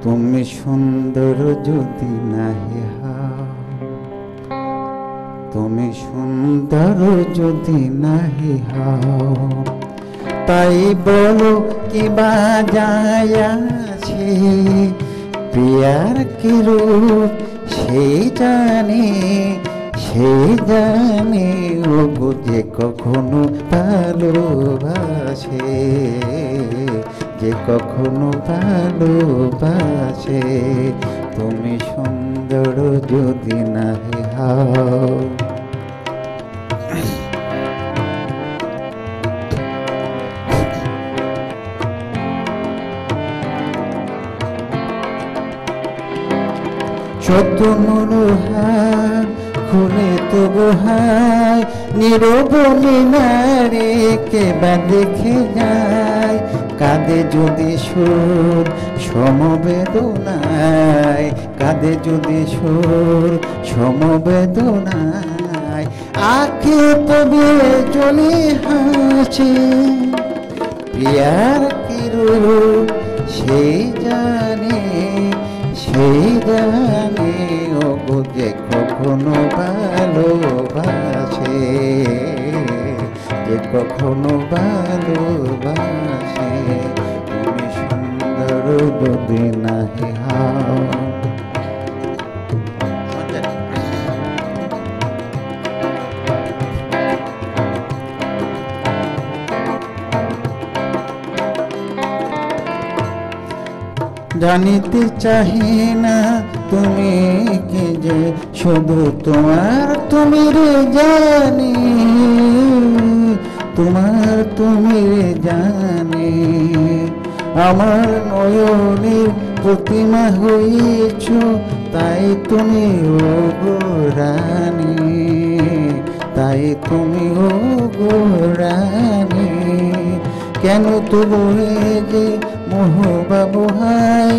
তুমি সুন্দর যদি নাহি হও, তুমি সুন্দর যদি নাহি হও, তাই বলো কি বা যায় আছে, প্রিয়ার কি রূপ সেই জানে, সেই জানে ও যে কখনো ভালোবাসে, যে কখনো ভালোবাসে। তুমি সুন্দর যদি নাহি হও। শত মনোহার খুলে তবু হায়, নীরবলি নারে কেবা দেখে যায়, কাঁদে যদি সুর সমবেদনায়, কাঁদে যদি সুর সমবেদনায়, আঁখে তবে জলে হাসে, প্রিয়ার কি রূপ সেই জানে, সেই জানে ও যে কখনো ভালোবাসে, যে কখনো ভালোবাসে। তুমি সুন্দর যদি নাহি হও। জানিতে চাহি না তুমি কি যে, শুধু তোমার তুমি রে জানি, তোমার তুমি রে জানি। আমার নয়নের প্রতিমা হয়েছ, তাই তুমি ও গো রানী, তাই তুমি ও গো রানী। কেন তবু যে মোহ বাবুহাই,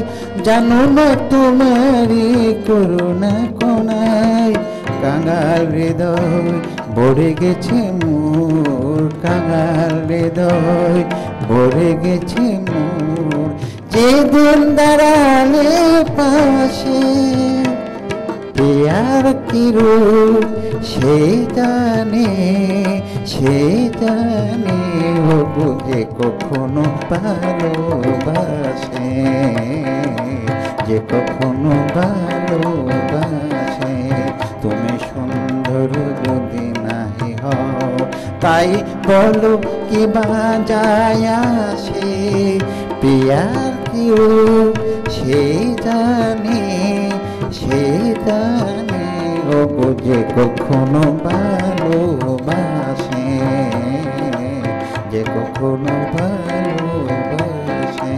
জানো না তোমারি করুণা কোনায়, কাঙাল হৃদয় ভরে গেছে মোর, কাঙাল হৃদয় ভরে গেছে মোর। যেদিন দাঁড়ালে পাশে, প্রিয়ার কি রূপ সেই জানে, সেই জানে ও যে কখনো ভালোবাসে, যে কখনো ভালোবাসে। তুমি সুন্দর যদি নাহি হও, তাই বলো কি বা যায় আসে, প্রিয়ার কি রূপ সেই জানে, সেই জানে ও যে কখনো ভালোবাসে, যে কখনো ভালোবাসে।